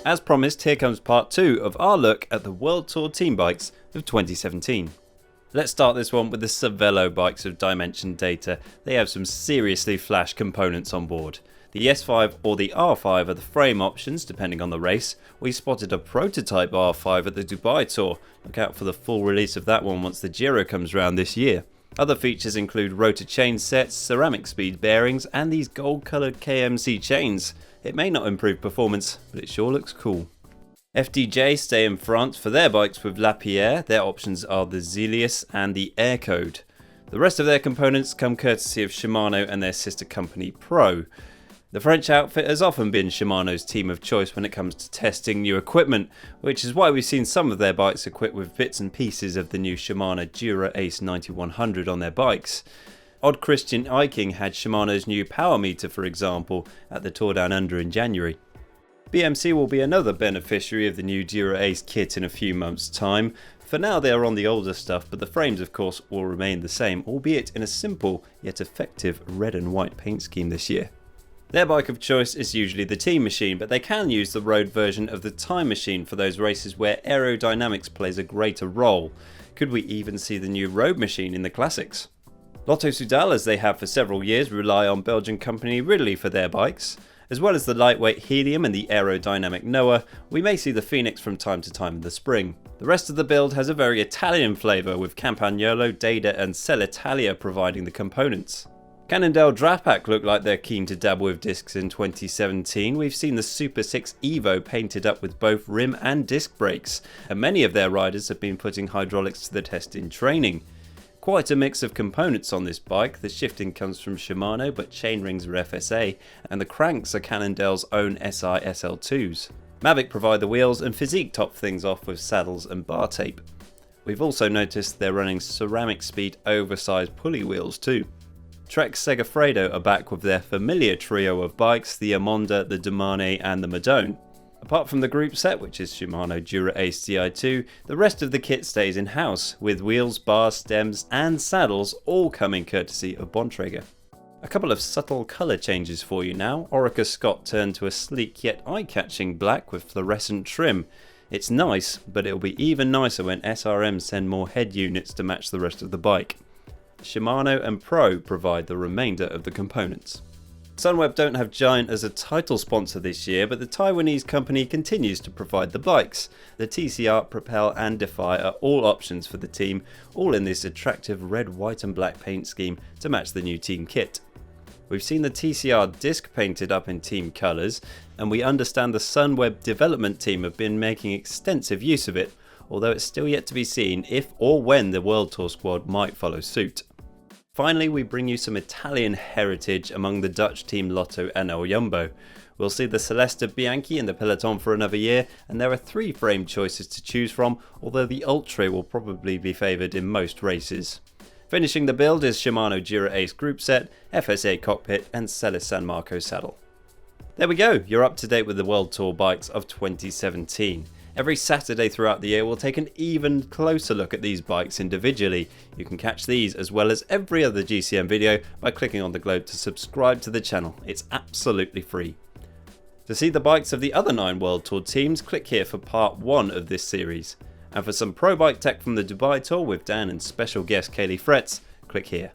As promised, here comes part 2 of our look at the World Tour team bikes of 2017. Let's start this one with the Cervelo bikes of Dimension Data. They have some seriously flash components on board. The S5 or the R5 are the frame options depending on the race. We spotted a prototype R5 at the Dubai Tour. Look out for the full release of that one once the Giro comes around this year. Other features include rotor chain sets, ceramic speed bearings and these gold coloured KMC chains. It may not improve performance, but it sure looks cool. FDJ stay in France for their bikes with Lapierre. Their options are the XELIUS and the AIRCODE. The rest of their components come courtesy of Shimano and their sister company Pro. The French outfit has often been Shimano's team of choice when it comes to testing new equipment, which is why we've seen some of their bikes equipped with bits and pieces of the new Shimano Dura Ace 9100 on their bikes. Odd Christian Eiking had Shimano's new power meter, for example, at the Tour Down Under in January. BMC will be another beneficiary of the new Dura Ace kit in a few months' time. For now they are on the older stuff, but the frames of course will remain the same, albeit in a simple yet effective red and white paint scheme this year. Their bike of choice is usually the TEAMMACHINE, but they can use the road version of the TIMEMACHINE for those races where aerodynamics plays a greater role. Could we even see the new road machine in the classics? Lotto Soudal, as they have for several years, rely on Belgian company Ridley for their bikes. As well as the lightweight HELIUM and the aerodynamic Noah, we may see the FENIX from time to time in the spring. The rest of the build has a very Italian flavour, with Campagnolo, Deda and Cellitalia providing the components. Cannondale Drapac look like they're keen to dabble with discs in 2017. We've seen the Super 6 Evo painted up with both rim and disc brakes, and many of their riders have been putting hydraulics to the test in training. Quite a mix of components on this bike. The shifting comes from Shimano, but chainrings are FSA, and the cranks are Cannondale's own SI SL2s. Mavic provide the wheels, and Physique top things off with saddles and bar tape. We've also noticed they're running ceramic speed oversized pulley wheels too. Trek's Segafredo are back with their familiar trio of bikes, the Amonda, the Domane and the Madone. Apart from the group set, which is Shimano Dura Ace Di2, the rest of the kit stays in-house, with wheels, bars, stems and saddles all coming courtesy of Bontrager. A couple of subtle colour changes for you now. Orica Scott turned to a sleek yet eye-catching black with fluorescent trim. It's nice, but it'll be even nicer when SRM send more head units to match the rest of the bike. Shimano and Pro provide the remainder of the components. Sunweb don't have Giant as a title sponsor this year, but the Taiwanese company continues to provide the bikes. The TCR, Propel and Defy are all options for the team, all in this attractive red, white and black paint scheme to match the new team kit. We've seen the TCR disc painted up in team colours, and we understand the Sunweb development team have been making extensive use of it, although it's still yet to be seen if or when the World Tour squad might follow suit. Finally, we bring you some Italian heritage among the Dutch team Lotto and El Jumbo. We'll see the Celeste Bianchi in the Peloton for another year, and there are 3 frame choices to choose from, although the Ultra will probably be favoured in most races. Finishing the build is Shimano Dura Ace group set, FSA cockpit and Celis San Marco saddle. There we go, you're up to date with the World Tour bikes of 2017. Every Saturday throughout the year we'll take an even closer look at these bikes individually. You can catch these as well as every other GCN video by clicking on the globe to subscribe to the channel. It's absolutely free. To see the bikes of the other 9 World Tour teams, click here for part 1 of this series. And for some pro bike tech from the Dubai Tour with Dan and special guest Kaylee Fretz, click here.